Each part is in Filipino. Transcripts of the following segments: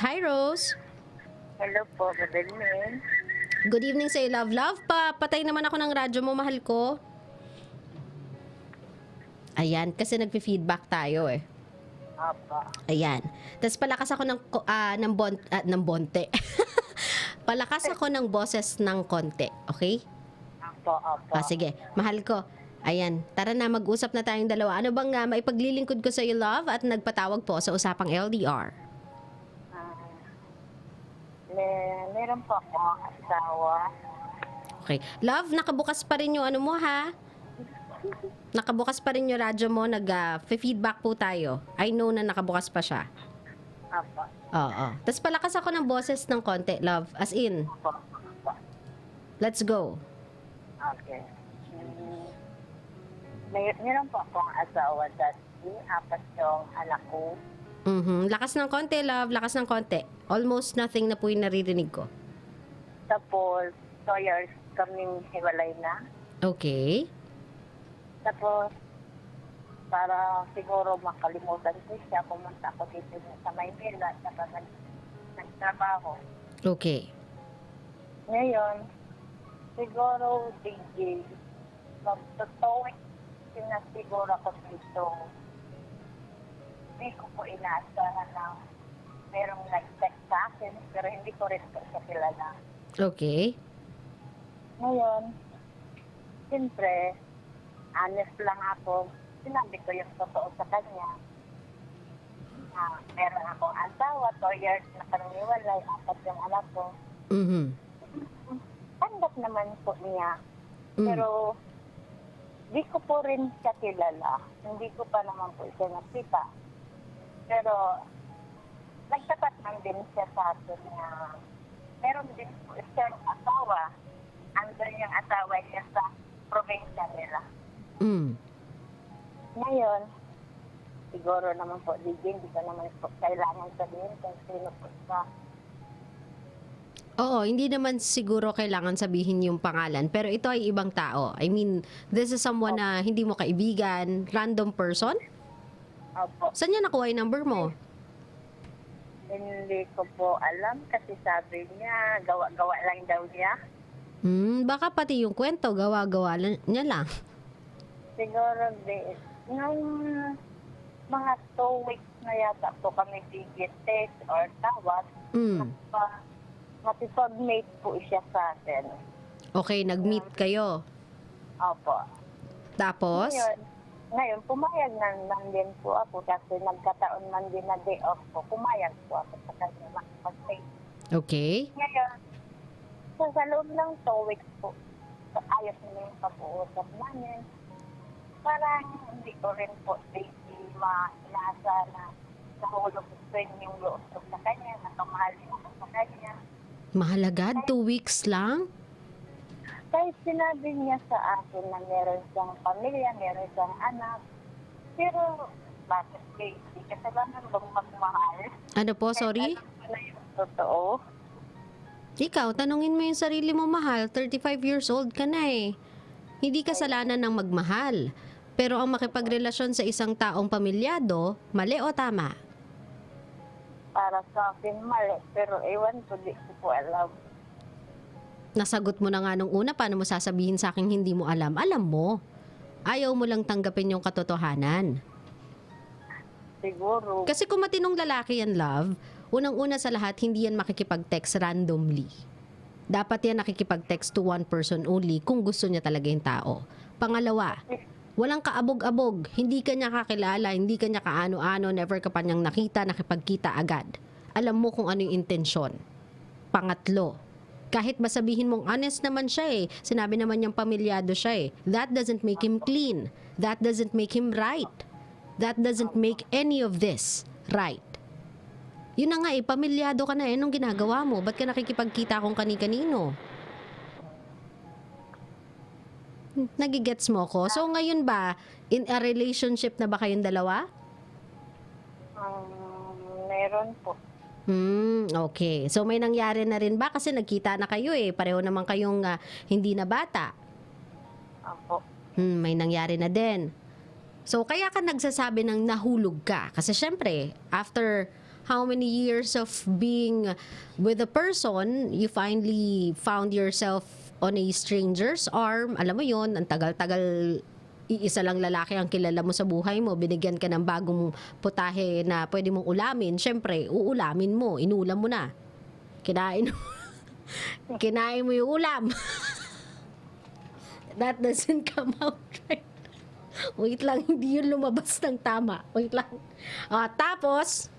Hi, Rose. Hello po, good evening. Good evening sa'yo, love. Love, patay naman ako ng radyo mo, mahal ko. Ayan, kasi nagpi-feedback tayo eh. Apa. Ayan. Tapos palakas ako ng bonte. Palakas ako ng boses ng konti. Okay? Apa. Sige. Mahal ko. Ayan. Tara na, mag-usap na tayong dalawa. Ano bang maipaglilingkod ko sa'yo, love? At nagpatawag po sa usapang LDR. Meron po akong asawa. Okay. Love, nakabukas pa rin yung ano mo, ha? Nakabukas pa rin yung radyo mo. Nag-feedback po tayo. I know na nakabukas pa siya. Apa. Oo. Tapos palakas ako ng boses ng konti, love. As in, Apa. let's go. Okay. Meron po akong asawa dati. Apat yung anak ko. Lakas ng konti, love. Lakas ng konti. Almost nothing na po yung naririnig ko. Tapos, 2 years kaming hiwalay na. Okay. Tapos, para siguro makalimutan ko siya, pumunta ako dito sa Maynila. Saka nagtrabaho. Okay. Ngayon, siguro, DJ, magtutuwing na siguro ako dito. Hindi ko po inaasahan na merong nag-text sa akin, pero hindi ko rin po siya kilala. Okay. Ngayon, siyempre, honest lang ako. Sinabi ko yung totoo sa kanya. Meron akong asawa, 2 years na kaniniwalay, 4 yung anak ko. Tanggap naman po niya. Pero, di ko po rin siya kilala. Hindi ko pa naman po siya nakita. Pero, nagtapat man din siya sa akin na meron din po siyang asawa. Andun yung asawa niya sa probinsya nila. Ngayon, siguro naman po, DJ, hindi ko naman po kailangan sabihin kung sino po siya. Oo, hindi naman siguro kailangan sabihin yung pangalan. Pero ito ay ibang tao. I mean, this is someone na hindi mo kaibigan, random person? Opo. Saan niya nakuha yung number mo? Hindi ko po alam kasi sabi niya, gawa-gawa lang daw niya. Baka pati yung kwento, gawa-gawa niya lang. Siguro, nung mga 2 weeks na yata po kami digit text or tawag, matipag-mate po siya sa atin. Okay, nag-meet kayo. Opo. Tapos? Ngayon, pumayag na din po ako kasi nagkataon man din na day off ko. Pumayag po ako sa kanya makipag-mate. Okay. Ngayon, sa loob ng 2 weeks po, ayos na yung pag-uusap namin. Parang hindi ko rin po inaasa na nahulog ko yung loob ko sa kanya, nakamahalin ako sa kanya. Mahalaga, 2 weeks lang? Kahit sinabi niya sa akin na meron siyang pamilya, meron siyang anak, pero bakit hindi kasalanan bang magmahal? Ano po, sorry? Kahit alam ko na yung totoo. Ikaw, tanungin mo yung sarili mo, mahal. 35 years old ka na eh. Hindi kasalanan ng magmahal. Pero ang makipagrelasyon sa isang taong pamilyado, mali o tama? Para sa akin mali, pero ewan ko, di ko po alam. Nasagot mo na nga nung una, paano mo sasabihin sa akin hindi mo alam? Alam mo. Ayaw mo lang tanggapin yung katotohanan. Siguro. Kasi kung matinong lalaki yan, love, unang-una sa lahat, hindi yan makikipag-text randomly. Dapat yan nakikipag-text to one person only kung gusto niya talaga yung tao. Pangalawa, walang kaabog-abog, hindi ka niya kakilala, hindi ka niya kaano-ano, never ka pa niyang nakita, nakipagkita agad. Alam mo kung ano yung intensyon. Pangatlo, kahit ba sabihin mong honest naman siya eh, sinabi naman niyang pamilyado siya eh, that doesn't make him clean. That doesn't make him right. That doesn't make any of this right. Yun na nga eh, pamilyado ka na eh, anong ginagawa mo? Ba't ka nakikipagkita kung kani-kanino? Nagigets mo ko? So ngayon ba, in a relationship na ba kayong dalawa? Meron po. Okay. So may nangyari na rin ba? Kasi nagkita na kayo eh. Pareho naman kayong hindi na bata. Opo. May nangyari na din. So kaya ka nagsasabi ng nahulog ka. Kasi syempre, after how many years of being with a person, you finally found yourself on a stranger's arm. Alam mo yon, ang tagal-tagal, iisa lang lalaki ang kilala mo sa buhay mo, binigyan ka ng bagong putahe na pwede mong ulamin. Siyempre, uulamin mo, inulam mo na. Kinain kinain mo yung ulam. That doesn't come out right. Wait lang, hindi yun lumabas ng tama. Wait lang. Tapos,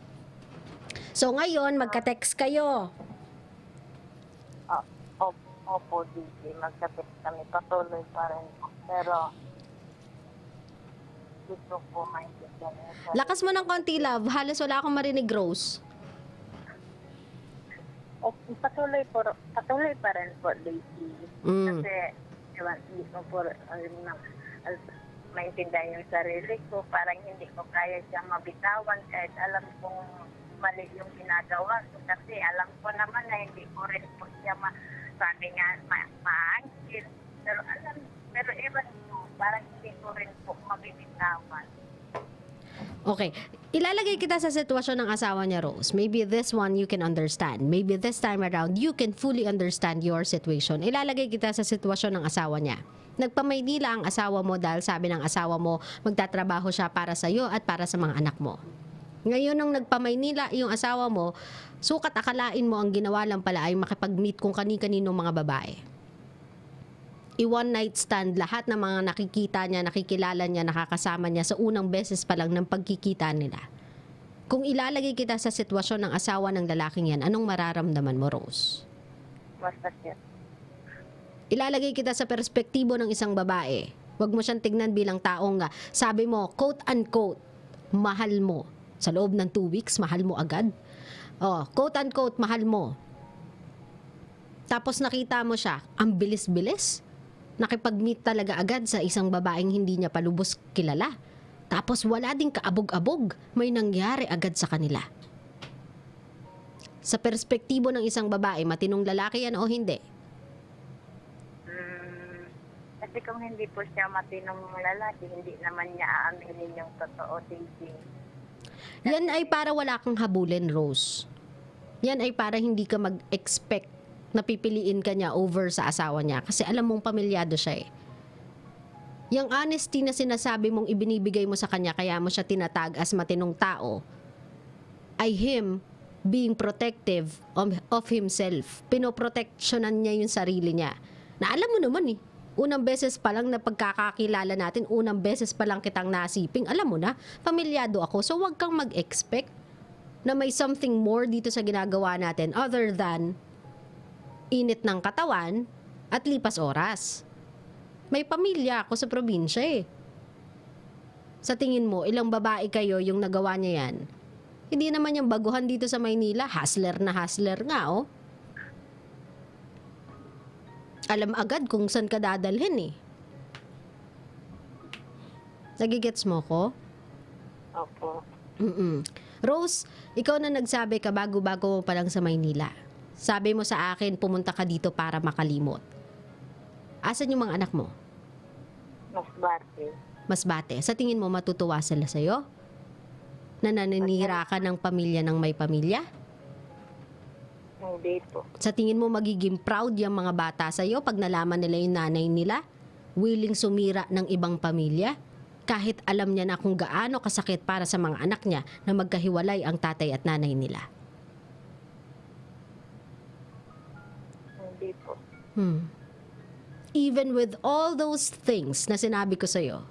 so ngayon, magka-text kayo. Opo, DJ. Magkapit kami. Patuloy pa rin. Pero, gusto ko maintindihan niya. Lakas mo ng konti, love. Halos wala akong marinig, Rose. Patuloy pa rin po, DJ. Kasi, hindi ko po maintindihan yung sarili ko. Parang hindi ko kaya siya mabitawan kahit alam kong mali yung ginagawa ko. Kasi alam ko naman na hindi ko rin po siya sabi nga maangkin. Pero iba ito, parang hindi ko rin po mabibitawan. Okay. Ilalagay kita sa sitwasyon ng asawa niya, Rose. Maybe this one you can understand. Maybe this time around, you can fully understand your situation. Ilalagay kita sa sitwasyon ng asawa niya. Nagpamaynila ang asawa mo dahil sabi ng asawa mo, magtatrabaho siya para sa iyo at para sa mga anak mo. Ngayon nung nagpamaynila yung asawa mo, sukat akalain mo ang ginawa lang pala ay makipag-meet kung kani-kaninong mga babae. I-one night stand lahat ng mga nakikita niya, nakikilala niya, nakakasama niya sa unang beses pa lang ng pagkikita nila. Kung ilalagay kita sa sitwasyon ng asawa ng lalaking yan, anong mararamdaman mo, Rose? Masakit. Ilalagay kita sa perspektibo ng isang babae. Huwag mo siyang tignan bilang taong sabi mo, quote-unquote, mahal mo. Sa loob ng 2 weeks, mahal mo agad. Quote-unquote, mahal mo. Tapos nakita mo siya, ang bilis-bilis. Nakipag-meet talaga agad sa isang babaeng hindi niya palubos kilala. Tapos wala ding kaabog-abog. May nangyari agad sa kanila. Sa perspektibo ng isang babae, matinong lalaki yan o hindi? Kasi kung hindi po siya matinong lalaki, hindi naman niya aaminin yung totoo, thinking. Yan ay para wala kang habulin, Rose. Yan ay para hindi ka mag-expect na pipiliin ka niya over sa asawa niya. Kasi alam mong pamilyado siya eh. Yung honesty na sinasabi mong ibinibigay mo sa kanya, kaya mo siya tinatag as matinong tao, ay him being protective of himself. Pinoproteksyonan niya yung sarili niya. Na alam mo naman eh, unang beses pa lang na pagkakakilala natin, unang beses pa lang kitang nasiping, alam mo na, pamilyado ako. So wag kang mag-expect na may something more dito sa ginagawa natin other than init ng katawan at lipas oras. May pamilya ako sa probinsya eh. Sa tingin mo, ilang babae kayo yung nagawa niya yan? Hindi naman yung baguhan dito sa Maynila, hustler na hustler nga oh. Alam agad kung saan ka dadalhin eh. Nagigets mo ko? Opo. Rose, ikaw na nagsabi ka bago-bago mo pa lang sa Maynila. Sabi mo sa akin, pumunta ka dito para makalimot. Asan yung mga anak mo? Masbate. Masbate. Sa tingin mo matutuwa sila sa'yo? Na naninira ka ng pamilya ng may pamilya? Hindi po. Sa tingin mo magiging proud yung mga bata sa'yo pag nalaman nila yung nanay nila? Willing sumira ng ibang pamilya? Kahit alam niya na kung gaano kasakit para sa mga anak niya na magkahiwalay ang tatay at nanay nila. Hindi po. Even with all those things na sinabi ko sa'yo,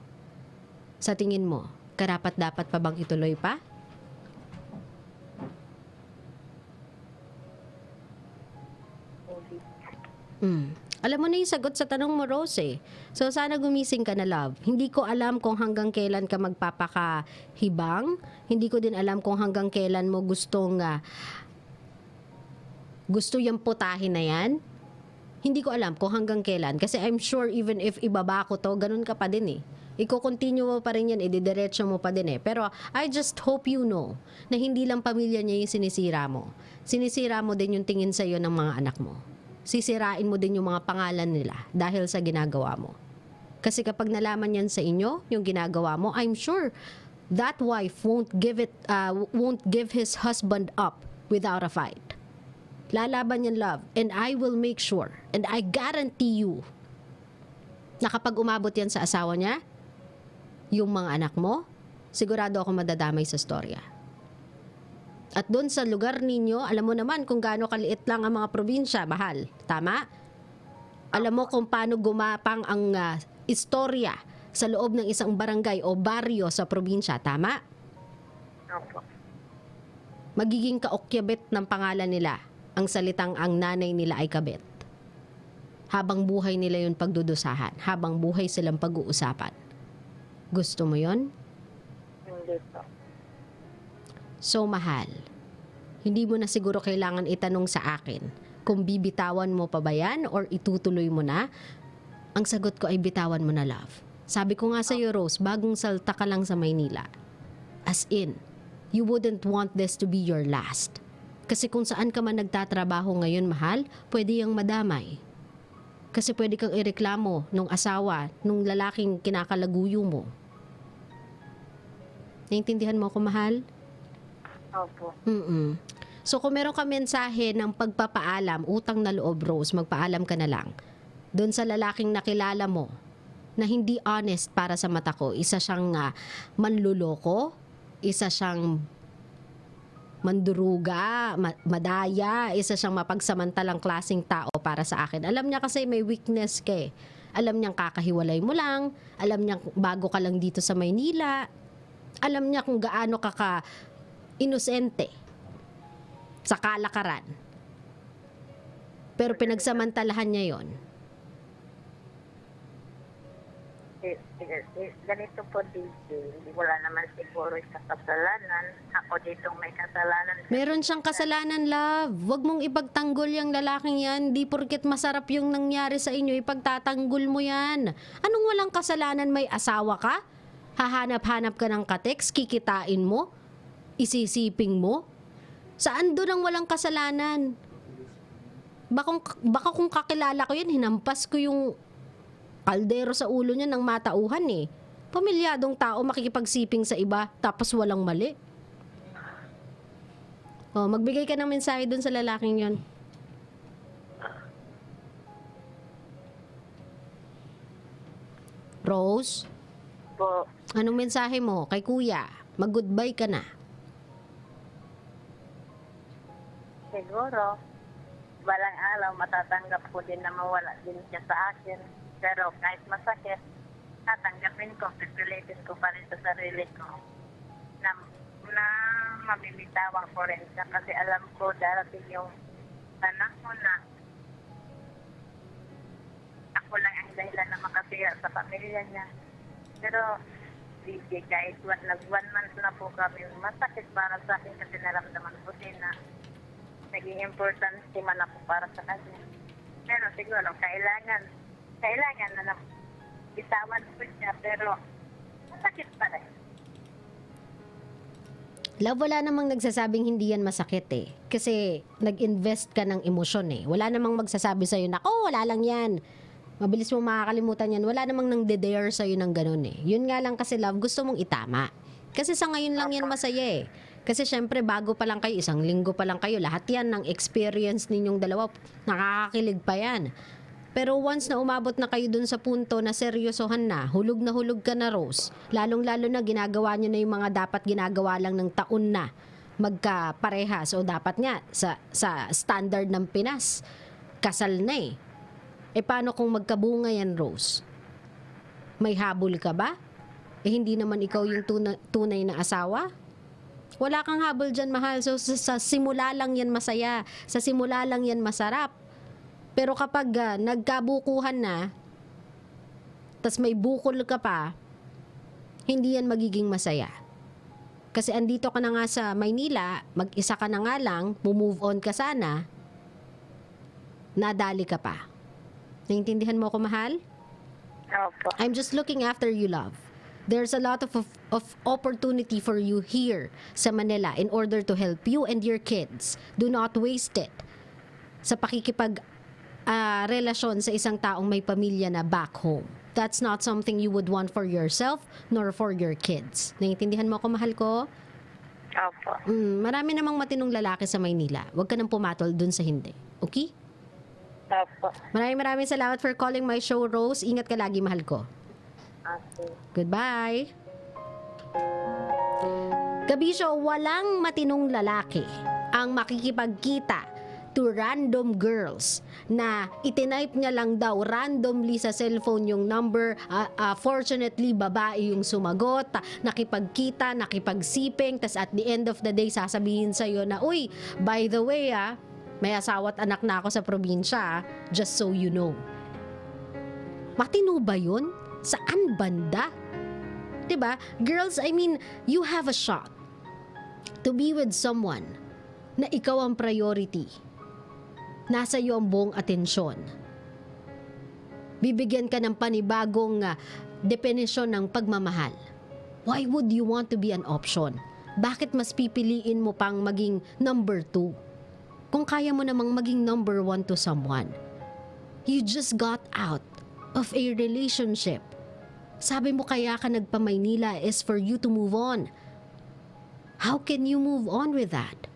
sa tingin mo, karapat-dapat pa bang ituloy pa? Alam mo na yung sagot sa tanong mo, Rose eh. So sana gumising ka na, love. Hindi ko alam kung hanggang kailan ka magpapakahibang. Hindi ko din alam kung hanggang kailan mo gustong gusto yung putahin na yan. Hindi ko alam kung hanggang kailan. Kasi I'm sure even if ibaba ko to, ganun ka pa din eh. Iko-continue mo pa rin yan, ididiretso mo pa din eh. Pero I just hope you know na hindi lang pamilya niya yung sinisira mo. Sinisira mo din yung tingin sa'yo ng mga anak mo. Sisirain mo din yung mga pangalan nila dahil sa ginagawa mo. Kasi kapag nalaman yan sa inyo, yung ginagawa mo, I'm sure that wife won't give his husband up without a fight. Lalaban yan, love. And I will make sure, and I guarantee you, na kapag umabot yan sa asawa niya, yung mga anak mo, sigurado ako madadamay sa storya. At doon sa lugar ninyo, alam mo naman kung gaano kaliit lang ang mga probinsya, mahal. Tama? Alam mo kung paano gumapang ang istorya sa loob ng isang barangay o baryo sa probinsya. Tama? Opo. Magiging kaokyabit ng pangalan nila ang salitang ang nanay nila ay kabit. Habang buhay nila yun pagdudusahan. Habang buhay silang pag-uusapan. Gusto mo yon? Hindi po. So, mahal, hindi mo na siguro kailangan itanong sa akin kung bibitawan mo pa ba yan or itutuloy mo na. Ang sagot ko ay bitawan mo na, love. Sabi ko nga sa iyo, Rose, bagong salta ka lang sa Maynila. As in, you wouldn't want this to be your last. Kasi kung saan ka man nagtatrabaho ngayon, mahal, pwede yung madamay. Kasi pwede kang ireklamo nung asawa, nung lalaking kinakalaguyo mo. Naintindihan mo ako, mahal? Opo. So kung meron ka mensahe ng pagpapaalam, utang na loob, Rose, magpaalam ka na lang. Doon sa lalaking nakilala mo, na hindi honest para sa mata ko, isa siyang manluloko, isa siyang manduruga, madaya, isa siyang mapagsamantalang klaseng tao para sa akin. Alam niya kasi may weakness ka eh. Alam niyang kakahiwalay mo lang, alam niyang bago ka lang dito sa Maynila, alam niya kung gaano ka inosente sa kalakaran. Pero pinagsamantalahan niya yon. Ganito po, DJ. Wala naman siguro sa kasalanan. Ako ditong may kasalanan. Meron siyang kasalanan, love. Huwag mong ipagtanggol yung lalaking yan. Di porket masarap yung nangyari sa inyo, ipagtatanggol mo yan. Anong walang kasalanan? May asawa ka? Hahanap-hanap ka ng kateks, kikitain mo? Isisiping mo? Saan doon ang walang kasalanan? Baka kung kakilala ko yan, hinampas ko yung kaldero sa ulo niya ng matauhan eh. Pamilyadong tao makikipagsiping sa iba tapos walang mali. Oh, magbigay ka ng mensahe doon sa lalaking yon. Rose, Po, anong mensahe mo kay kuya? Mag-goodbye ka na. siguro, balang araw matatanggap ko din na mawala din siya sa akin. Pero kahit masakit, tatanggapin ko, pipilitin ko pa rin sa sarili ko na mamimitawan ko rin siya kasi alam ko darating yung panahon na ako lang ang dahilan na makasira sa pamilya niya. Pero DJ, kahit nag-1 month na po kami, masakit para sa akin kasi naramdaman ko din na naging importante man ako para sa kanya. Pero siguro, kailangan na bitawan ko siya, pero masakit pa rin. Love, wala namang nagsasabing hindi yan masakit eh. Kasi nag-invest ka ng emosyon eh. Wala namang magsasabi sa'yo na, wala lang yan. Mabilis mo makakalimutan yan. Wala namang nang de-dare sa'yo ng ganun eh. Yun nga lang kasi, love, gusto mong itama. Kasi sa ngayon lang yan masaya eh. Kasi syempre, bago pa lang kayo, 1 linggo pa lang kayo, lahat yan ng experience ninyong dalawa, nakakakilig pa yan. Pero once na umabot na kayo dun sa punto na seryosohan na hulog ka na, Rose, lalong-lalo na ginagawa nyo na yung mga dapat ginagawa lang ng taon na magkaparehas o dapat nga sa standard ng Pinas, kasal na eh. Eh paano kung magkabunga yan, Rose? May habol ka ba? Eh hindi naman ikaw yung tunay na asawa? Wala kang habol dyan, mahal. So sa simula lang yan masaya. Sa simula lang yan masarap. Pero kapag nagkabukuhan na, tas may bukol ka pa, hindi yan magiging masaya. Kasi andito ka na nga sa Maynila, mag-isa ka na nga lang, move on ka sana, nadali ka pa. Naintindihan mo ako, mahal? Opo. I'm just looking after you, love. There's a lot of opportunity for you here sa Manila in order to help you and your kids. Do not waste it sa pakikipag relasyon sa isang taong may pamilya na back home. That's not something you would want for yourself nor for your kids. Naiintindihan mo ako, mahal ko? Opo. Marami namang matinong lalaki sa Maynila. Huwag ka nang pumatol dun sa hindi. Okay? Opo. Maraming salamat for calling my show, Rose. Ingat ka lagi, mahal ko. Okay. Goodbye. Kabisyo, walang matinong lalaki ang makikipagkita to random girls na itinipe niya lang daw randomly sa cellphone yung number. Fortunately, babae yung sumagot, nakipagkita, nakipagsiping, tas at the end of the day, sasabihin sa'yo na, uy, by the way, may asawa at anak na ako sa probinsya, just so you know. Matino ba yun? Saan banda? 'Di ba? Girls, I mean, you have a shot to be with someone na ikaw ang priority. Nasa iyo ang buong atensyon. Bibigyan ka ng panibagong definisyon ng pagmamahal. Why would you want to be an option? Bakit mas pipiliin mo pang maging number 2? Kung kaya mo namang maging number 1 to someone. You just got out of a relationship. Sabi mo kaya ka nagpa-Maynila is for you to move on. How can you move on with that?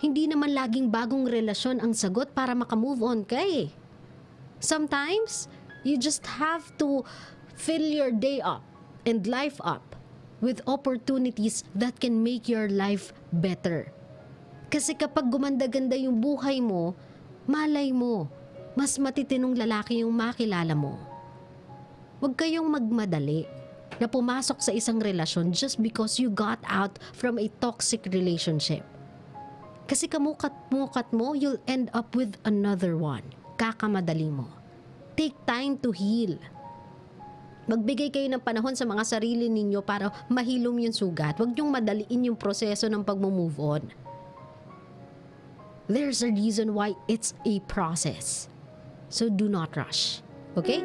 Hindi naman laging bagong relasyon ang sagot para makamove on ka eh. Sometimes, you just have to fill your day up and life up with opportunities that can make your life better. Kasi kapag gumanda-ganda yung buhay mo, malay mo, mas matitinong lalaki yung makilala mo. Huwag kayong magmadali na pumasok sa isang relasyon just because you got out from a toxic relationship. Kasi kamukat-mukat mo, you'll end up with another one. Kakamadali mo. Take time to heal. Magbigay kayo ng panahon sa mga sarili ninyo para mahilom yung sugat. Huwag niyong madaliin yung proseso ng pag-move on. There's a reason why it's a process. So do not rush. Okay?